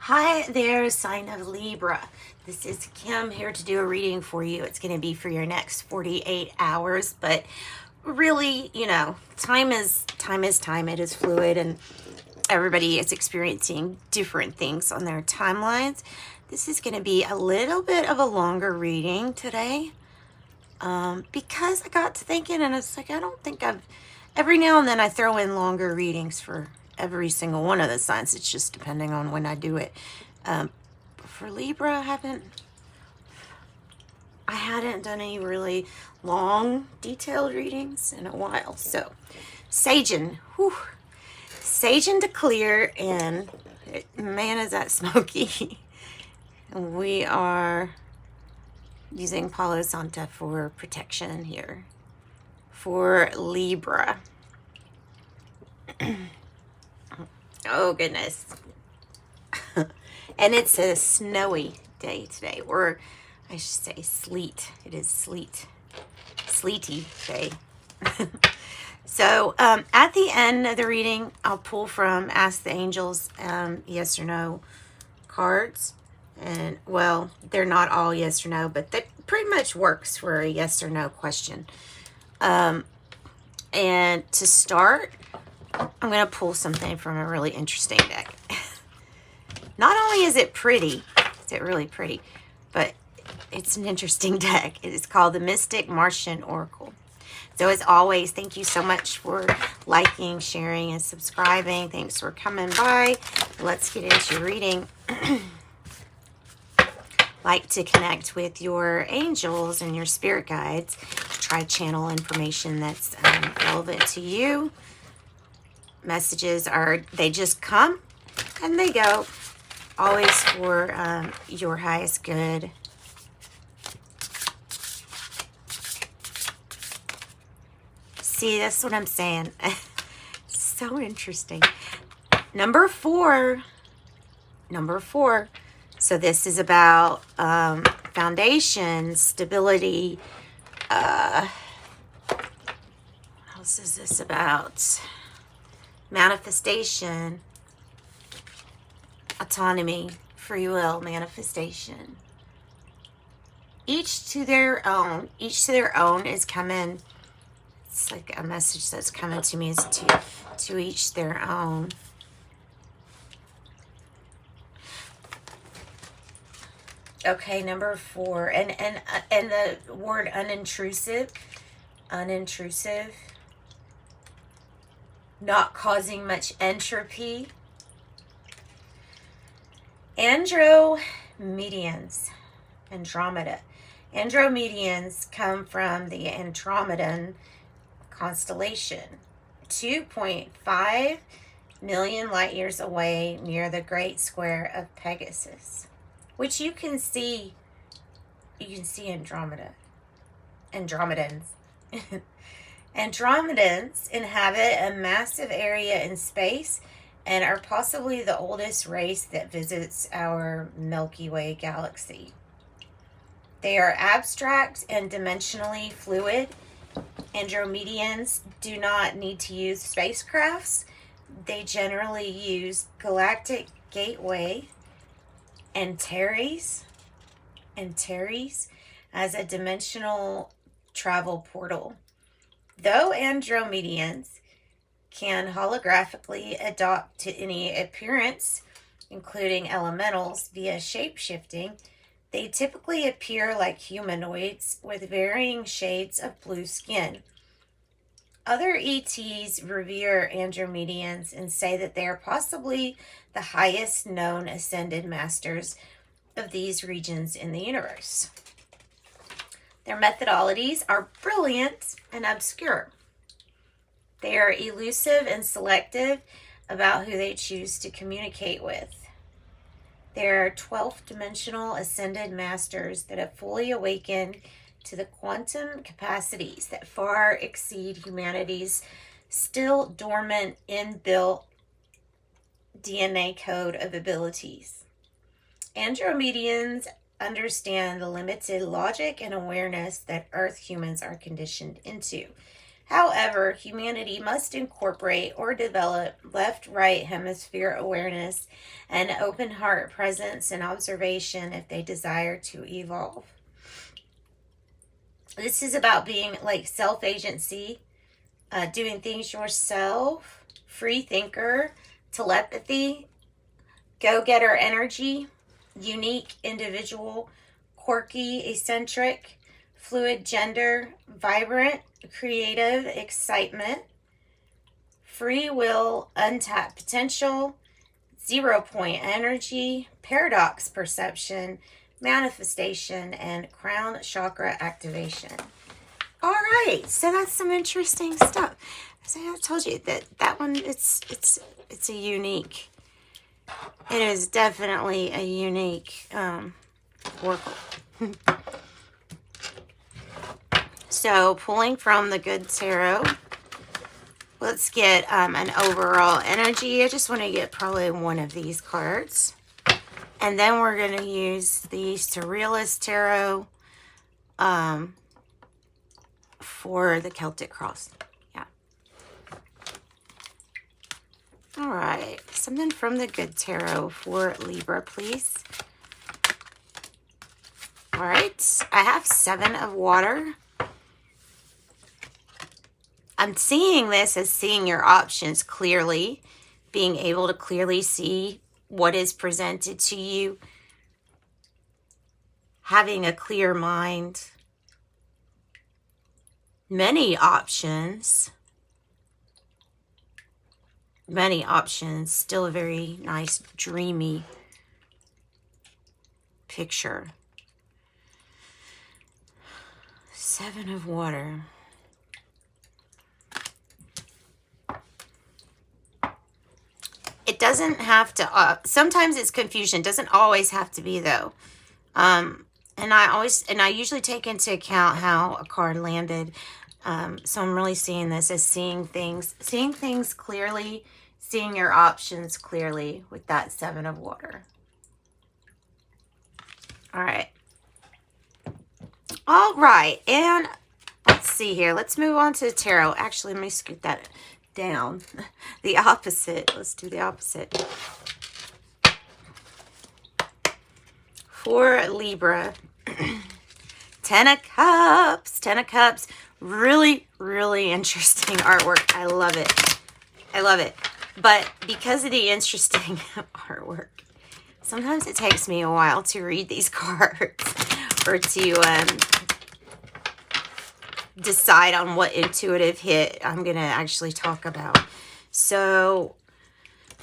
Hi there, sign of Libra. This is Kim here to do a reading for you. It's going to be for your next 48 hours, but really, time is time. It is fluid, and everybody is experiencing different things on their timelines. This is going to be a little bit of a longer reading today because I got to thinking, and it's like, I don't think every now and then I throw in longer readings for every single one of the signs. It's just depending on when I do it. For Libra, I hadn't done any really long, detailed readings in a while. So, Sagin, Sagin to clear, and man, is that smoky. We are using Palo Santo for protection here for Libra. Oh, goodness. And it's a snowy day today, or I should say sleet. It is sleety day. So at the end of the reading, I'll pull from Ask the Angels yes or no cards. And, well, they're not all yes or no, but that pretty much works for a yes or no question. And to start, I'm going to pull something from a really interesting deck. Not only is it really pretty, but it's an interesting deck. It is called the Mystic Martian Oracle. So as always, thank you so much for liking, sharing, and subscribing. Thanks for coming by. Let's get into your reading. Like to connect with your angels and your spirit guides. Try to channel information that's relevant to you. Messages they just come and they go. Always for your highest good. See, that's what I'm saying. So interesting. Number four. So this is about foundation, stability. What else is this about? Manifestation. Autonomy, free will, manifestation. Each to their own is coming. It's like a message that's coming to me is to each their own. Okay, number 4, and the word unintrusive, not causing much entropy. Andromedans. Andromedans come from the Andromedan constellation, 2.5 million light years away near the Great Square of Pegasus, which you can see Andromedans. Andromedans inhabit a massive area in space and are possibly the oldest race that visits our Milky Way galaxy. They are abstract and dimensionally fluid. Andromedians do not need to use spacecrafts. They generally use Galactic Gateway and Antares as a dimensional travel portal. Though Andromedians can holographically adapt to any appearance, including elementals, via shape-shifting, they typically appear like humanoids with varying shades of blue skin. Other ETs revere Andromedians and say that they are possibly the highest known ascended masters of these regions in the universe. Their methodologies are brilliant and obscure. They are elusive and selective about who they choose to communicate with. They are 12th dimensional ascended masters that have fully awakened to the quantum capacities that far exceed humanity's still dormant inbuilt DNA code of abilities. Andromedians understand the limited logic and awareness that Earth humans are conditioned into. However, humanity must incorporate or develop left-right hemisphere awareness and open heart presence and observation if they desire to evolve. This is about being like self-agency, doing things yourself, free thinker, telepathy, go-getter energy, unique individual, quirky, eccentric, fluid gender, vibrant, creative, excitement, free will, untapped potential, 0 point energy, paradox perception, manifestation, and crown chakra activation. All right, so that's some interesting stuff. So I told you that one, it's a unique. It is definitely a unique oracle. So pulling from the Good Tarot, let's get an overall energy. I just want to get probably one of these cards. And then we're going to use the Surrealist Tarot for the Celtic Cross. Yeah. All right. Something from the Good Tarot for Libra, please. All right. I have 7 of water. I'm seeing this as seeing your options clearly, being able to clearly see what is presented to you, having a clear mind, many options, still a very nice dreamy picture. 7 of water. It doesn't have to, sometimes it's confusion. It doesn't always have to be though. And I usually take into account how a card landed. So I'm really seeing this as seeing things clearly, seeing your options clearly with that 7 of water. All right. All right. And let's see here. Let's move on to the tarot. Actually, let me scoot that down. The opposite. Let's do the opposite. For Libra, 10 of Cups. 10 of Cups. Really, really interesting artwork. I love it. I love it. But because of the interesting artwork, sometimes it takes me a while to read these cards or to decide on what intuitive hit I'm going to actually talk about. So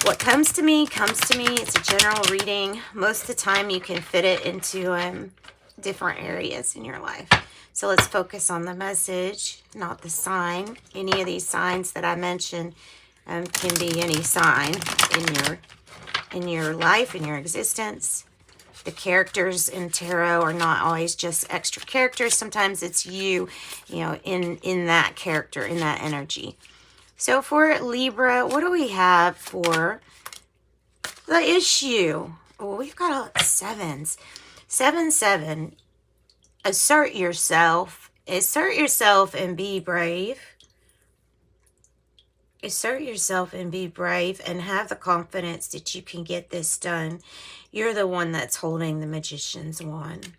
what comes to me. It's a general reading. Most of the time you can fit it into different areas in your life. So let's focus on the message, not the sign. Any of these signs that I mentioned can be any sign in your life, in your existence. The characters in tarot are not always just extra characters. Sometimes it's you know, in that character, in that energy. So for Libra, what do we have for the issue? Oh, we've got 7s. 7-7. Assert yourself. Assert yourself and be brave. Assert yourself and be brave and have the confidence that you can get this done. You're the one that's holding the Magician's wand.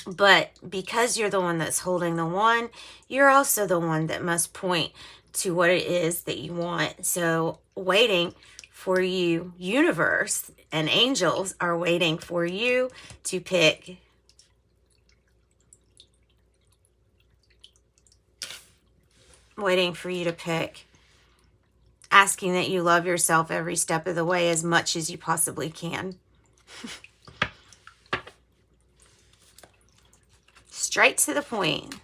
But because you're the one that's holding the wand, you're also the one that must point to what it is that you want. So waiting for you, universe and angels are waiting for you to pick. Waiting for you to pick. Asking that you love yourself every step of the way as much as you possibly can. Straight to the point.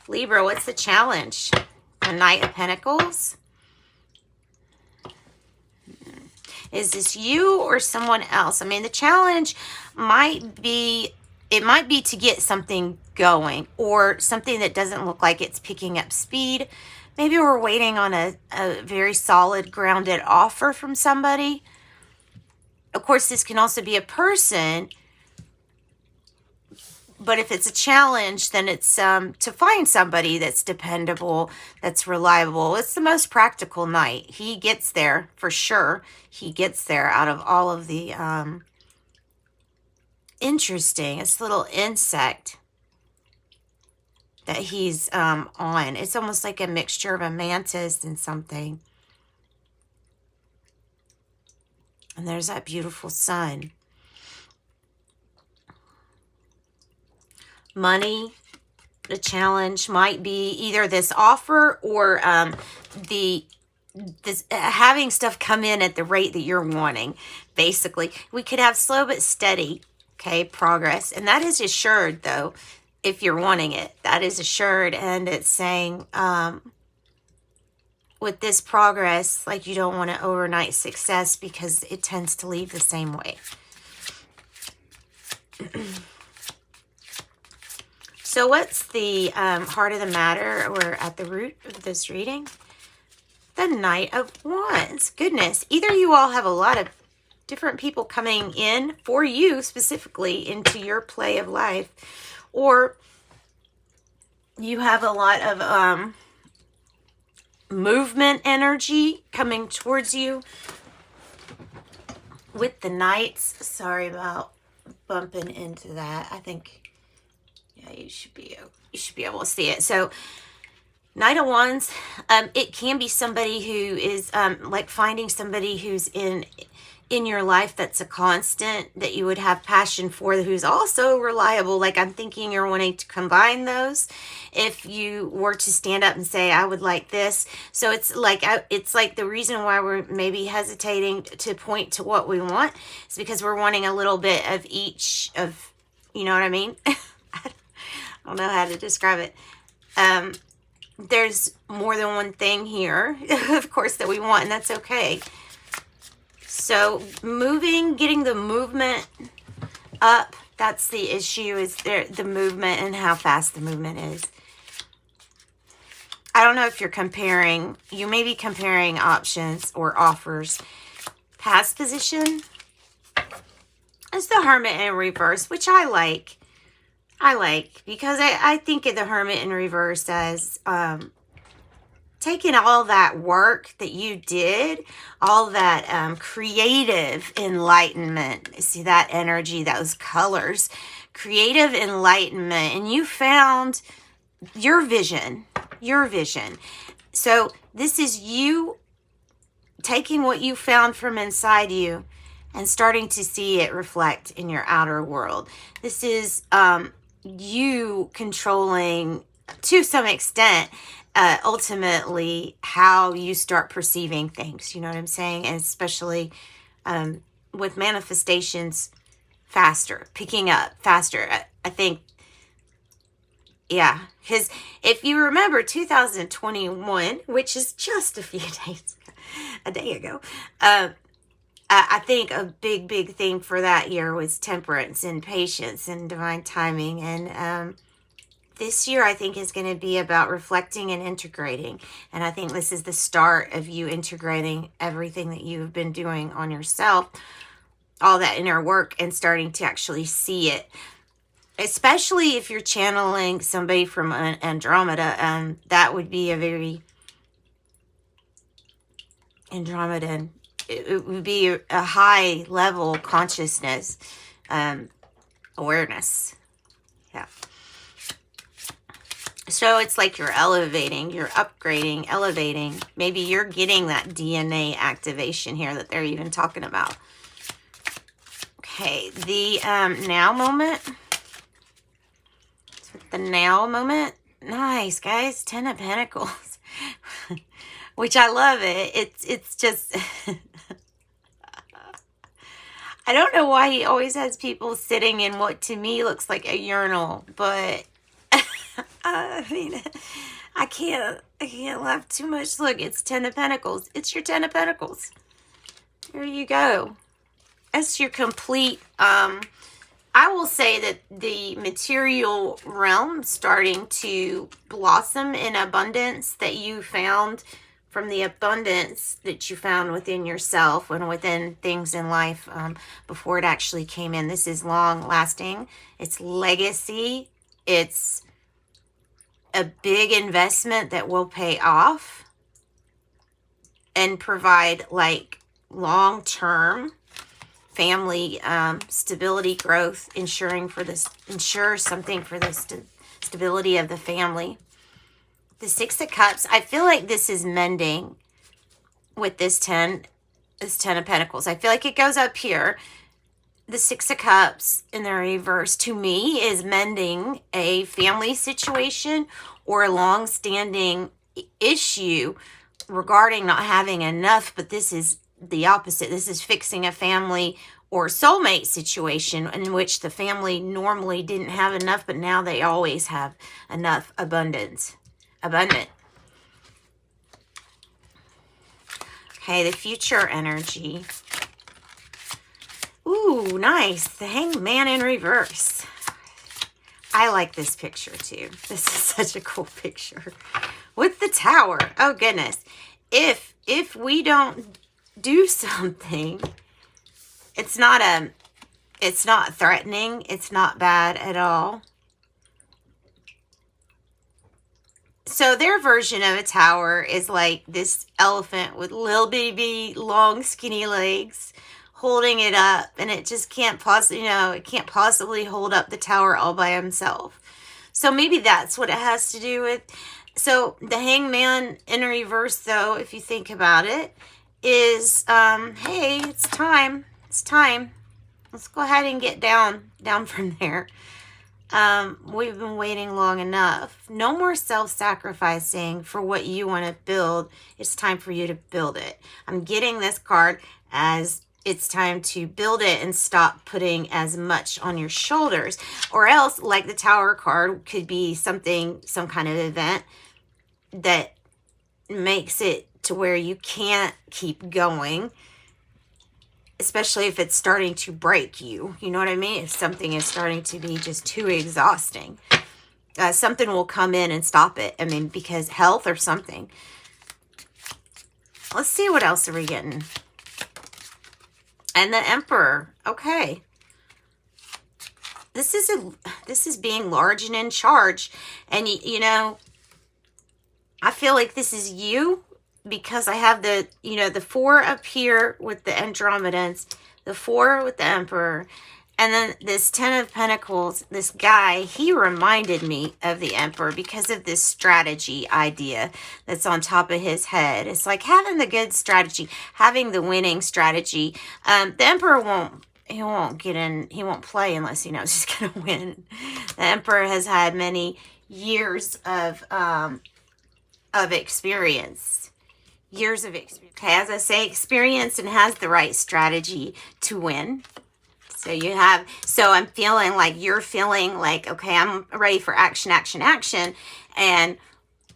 Libra, what's the challenge? The Knight of Pentacles. Is this you or someone else? I mean, the challenge might be, it might be to get something going or something that doesn't look like it's picking up speed. Maybe we're waiting on a very solid, grounded offer from somebody. Of course, this can also be a person, but if it's a challenge, then it's to find somebody that's dependable, that's reliable. It's the most practical knight. He gets there for sure. He gets there out of all of the interesting. It's a little insect that he's on. It's almost like a mixture of a mantis and something. And there's that beautiful sun. Money, the challenge might be either this offer or having stuff come in at the rate that you're wanting. Basically, we could have slow but steady, okay, progress, and that is assured though. If you're wanting it, that is assured, and it's saying with this progress, like, you don't want an overnight success because it tends to leave the same way. So what's the heart of the matter, or at the root of this reading? The Knight of Wands. Goodness, either you all have a lot of different people coming in for you specifically into your play of life, or you have a lot of movement energy coming towards you with the Knights. Sorry about bumping into that. I think, yeah, you should be able to see it. So Knight of Wands, it can be somebody who is like finding somebody who's in your life that's a constant, that you would have passion for, who's also reliable. Like, I'm thinking you're wanting to combine those if you were to stand up and say, I would like this. So it's like the reason why we're maybe hesitating to point to what we want is because we're wanting a little bit of each of, you know what I mean? I don't know how to describe it. There's more than one thing here, of course, that we want, and that's okay. So getting the movement up, that's the issue, is the movement and how fast the movement is. I don't know if you're comparing, you may be comparing options or offers. Past position is the Hermit in reverse, which I like. Because I think of the Hermit in reverse as taking all that work that you did, all that creative enlightenment. See that energy, those colors, creative enlightenment, and you found your vision. So this is you taking what you found from inside you and starting to see it reflect in your outer world. This is you controlling, to some extent, ultimately how you start perceiving things. You know what I'm saying? And especially with manifestations, faster, picking up faster. I think, yeah, because if you remember 2021, which is just a few days, a day ago, I think a big thing for that year was temperance and patience and divine timing. And this year, I think, is going to be about reflecting and integrating. And I think this is the start of you integrating everything that you've been doing on yourself, all that inner work, and starting to actually see it. Especially if you're channeling somebody from Andromeda, that would be a very Andromedan. It would be a high level consciousness, awareness. Yeah. So it's like you're elevating, you're upgrading, elevating. Maybe you're getting that DNA activation here that they're even talking about. Okay, the now moment. The now moment. Nice, guys. 10 of Pentacles. Which I love it. It's just... I don't know why he always has people sitting in what to me looks like a urinal, but I mean, I can't laugh too much. Look, it's 10 of Pentacles. It's your 10 of Pentacles. There you go. That's your complete, I will say that the material realm starting to blossom in abundance that you found from the abundance that you found within yourself and within things in life before it actually came in. This is long lasting. It's legacy. It's a big investment that will pay off and provide like long-term family stability, growth, ensure something for the stability of the family. The Six of Cups, I feel like this is mending with this 10 of Pentacles. I feel like it goes up here. The Six of Cups in the reverse, to me, is mending a family situation or a long-standing issue regarding not having enough, but this is the opposite. This is fixing a family or soulmate situation in which the family normally didn't have enough, but now they always have enough, abundant. Okay, the future energy. Ooh, nice. The Hangman in reverse. I like this picture too. This is such a cool picture. With the Tower. Oh goodness. If we don't do something, it's not threatening. It's not bad at all. So their version of a tower is like this elephant with little bitty long skinny legs holding it up, and it just can't possibly, it can't possibly hold up the tower all by himself. So maybe that's what it has to do with. So the Hangman in reverse, though, if you think about it, is hey, it's time. It's time. Let's go ahead and get down from there. We've been waiting long enough. No more self-sacrificing for what you want to build. It's time for you to build it. I'm getting this card as it's time to build it and stop putting as much on your shoulders. Or else, like the Tower card, could be some kind of event that makes it to where you can't keep going. Especially if it's starting to break you. You know what I mean? If something is starting to be just too exhausting. Something will come in and stop it. I mean, because health or something. Let's see what else are we getting. And the Emperor. Okay. This is being large and in charge. And, I feel like this is you. Because I have the 4 up here with the Andromedans, the 4 with the Emperor, and then this 10 of Pentacles, this guy, he reminded me of the Emperor because of this strategy idea that's on top of his head. It's like having the good strategy, having the winning strategy. The Emperor won't play unless he knows he's going to win. The Emperor has had many years of experience. Years of experience. Okay, as I say, experience and has the right strategy to win. So I'm feeling like you're feeling like, okay, I'm ready for action. And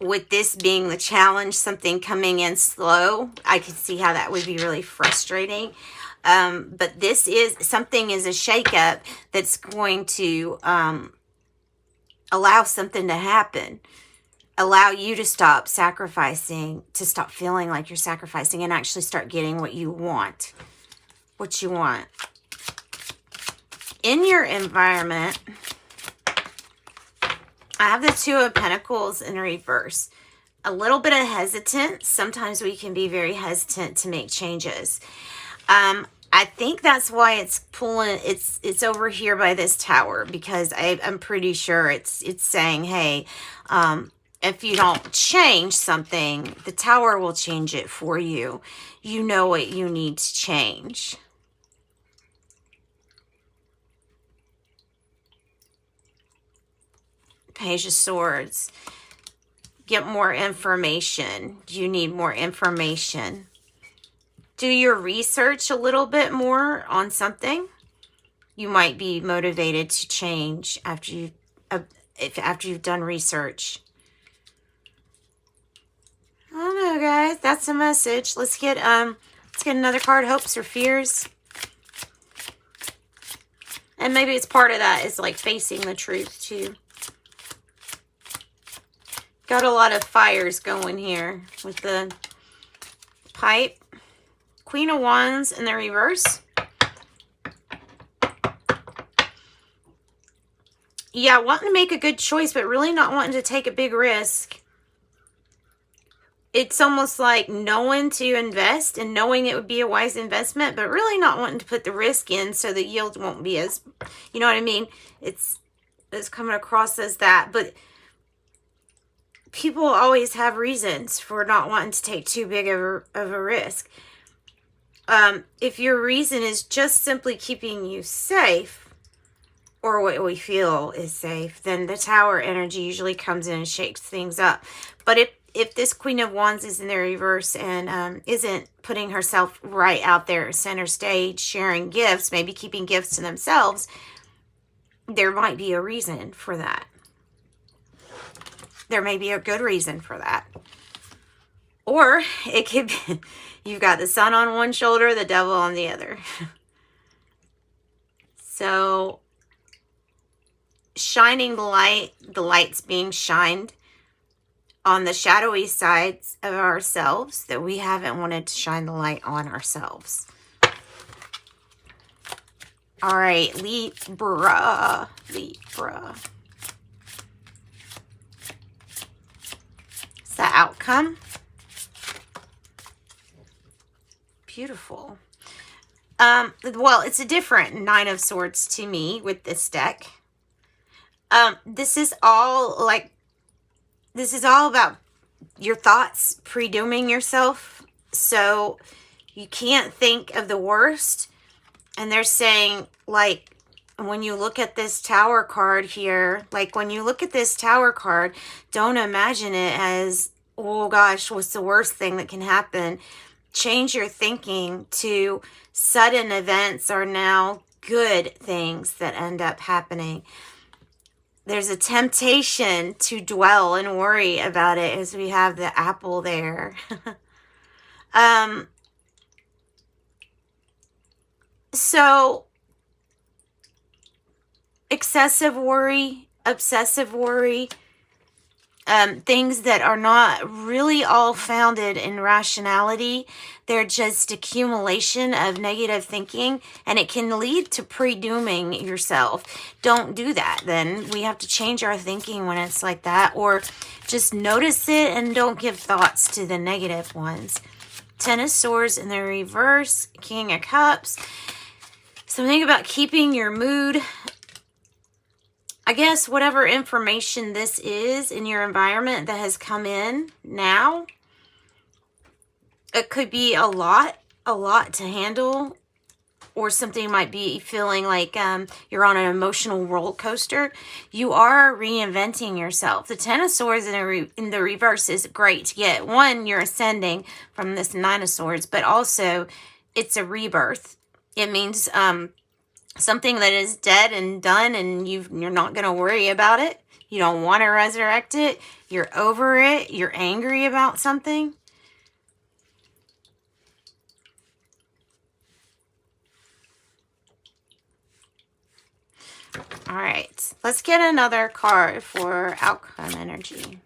with this being the challenge, something coming in slow, I could see how that would be really frustrating. But this is a shakeup that's going to allow something to happen. Allow you to stop sacrificing, to stop feeling like you're sacrificing and actually start getting what you want. What you want. In your environment, I have the 2 of Pentacles in reverse. A little bit of hesitance. Sometimes we can be very hesitant to make changes. I think that's why it's pulling, it's over here by this Tower, because I'm pretty sure it's saying, hey, if you don't change something, the Tower will change it for you. You know what you need to change. Page of Swords. Get more information. You need more information. Do your research a little bit more on something. You might be motivated to change after you've done research. I don't know, guys. That's a message. Let's get another card. Hopes or fears. And maybe it's part of that is like facing the truth too. Got a lot of fires going here with the pipe. Queen of Wands in the reverse. Yeah, wanting to make a good choice, but really not wanting to take a big risk. It's almost like knowing to invest and knowing it would be a wise investment, but really not wanting to put the risk in so the yield won't be as, you know what I mean? It's coming across as that. But people always have reasons for not wanting to take too big of a risk. If your reason is just simply keeping you safe, or what we feel is safe, then the Tower energy usually comes in and shakes things up. But if this Queen of Wands is in the reverse and isn't putting herself right out there center stage, sharing gifts, maybe keeping gifts to themselves, there might be a reason for that. There may be a good reason for that. Or it could be, you've got the sun on one shoulder, the devil on the other. So, shining the light's being shined on the shadowy sides of ourselves that we haven't wanted to shine the light on ourselves. All right, Libra. Libra. It's the outcome. Beautiful. Well, it's a different Nine of Swords to me with this deck. This is all about your thoughts pre-dooming yourself. So you can't think of the worst. And they're saying, like, when you look at this Tower card here, don't imagine it as, oh gosh, what's the worst thing that can happen? Change your thinking to sudden events are now good things that end up happening. There's a temptation to dwell and worry about it as we have the apple there. So, excessive worry, obsessive worry, things that are not really all founded in rationality. They're just accumulation of negative thinking, and it can lead to pre-dooming yourself. Don't do that. Then we have to change our thinking when it's like that, or just notice it and don't give thoughts to the negative ones. Ten of Swords in the reverse, King of Cups. Something about keeping your mood. I guess whatever information this is in your environment that has come in now, it could be a lot to handle, or something might be feeling like you're on an emotional roller coaster. You are reinventing yourself. The Ten of Swords in the reverse is great to get. One, you're ascending from this Nine of Swords, but also it's a rebirth. It means something that is dead and done, and you're not going to worry about it. You don't want to resurrect it. You're over it. You're angry about something. All right, let's get another card for outcome energy.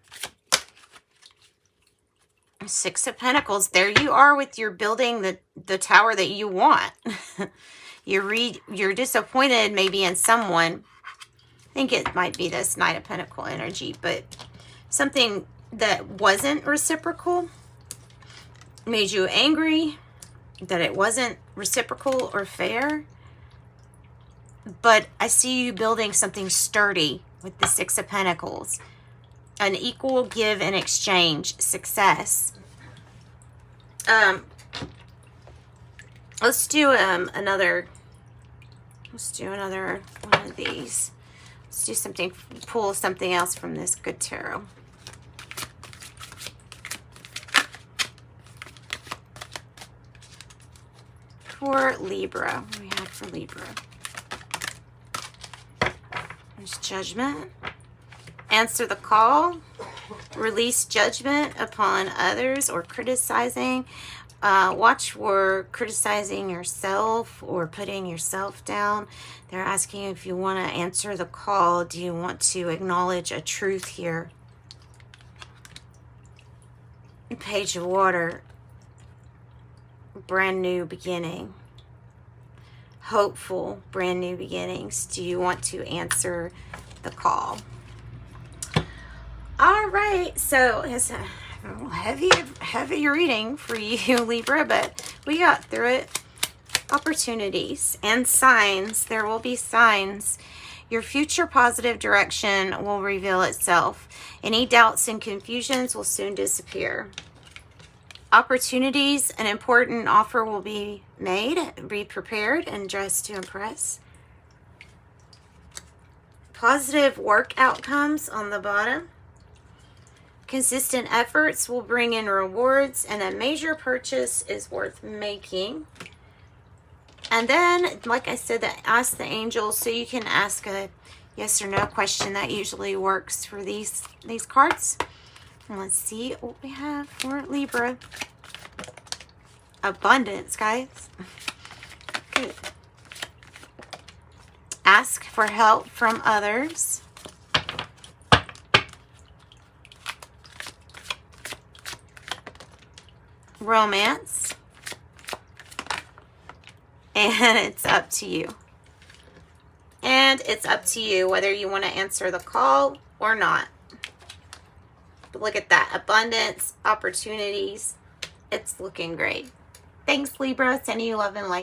Six of Pentacles. There you are with your building the tower that you want. You're disappointed maybe in someone. I think it might be this Knight of Pentacle energy, but something that wasn't reciprocal made you angry that it wasn't reciprocal or fair. But I see you building something sturdy with the Six of Pentacles. An equal give and exchange success. Let's do another one of these. Let's do something, pull something else from this good tarot. For Libra, what do we have for Libra? There's Judgment. Answer the call. Release judgment upon others or criticizing. Watch for criticizing yourself or putting yourself down. They're asking if you want to answer the call. Do you want to acknowledge a truth here? Page of Water. brand new beginning. Hopeful brand new beginnings. Do you want to answer the call? All right, so it's a heavy reading for you, Libra, but we got through it. Opportunities and signs. There will be signs. Your future positive direction will reveal itself. Any doubts and confusions will soon disappear. Opportunities, an important offer will be made. Be prepared and dress to impress. Positive work outcomes on the bottom. Consistent efforts will bring in rewards, and a major purchase is worth making. And then, like I said, ask the angels, so you can ask a yes or no question. That usually works for these cards. Let's see what we have for Libra. Abundance, guys. Good. Ask for help from others. Romance. And it's up to you. And it's up to you whether you want to answer the call or not. But look at that. Abundance, opportunities. It's looking great. Thanks, Libra. Sending you love and light.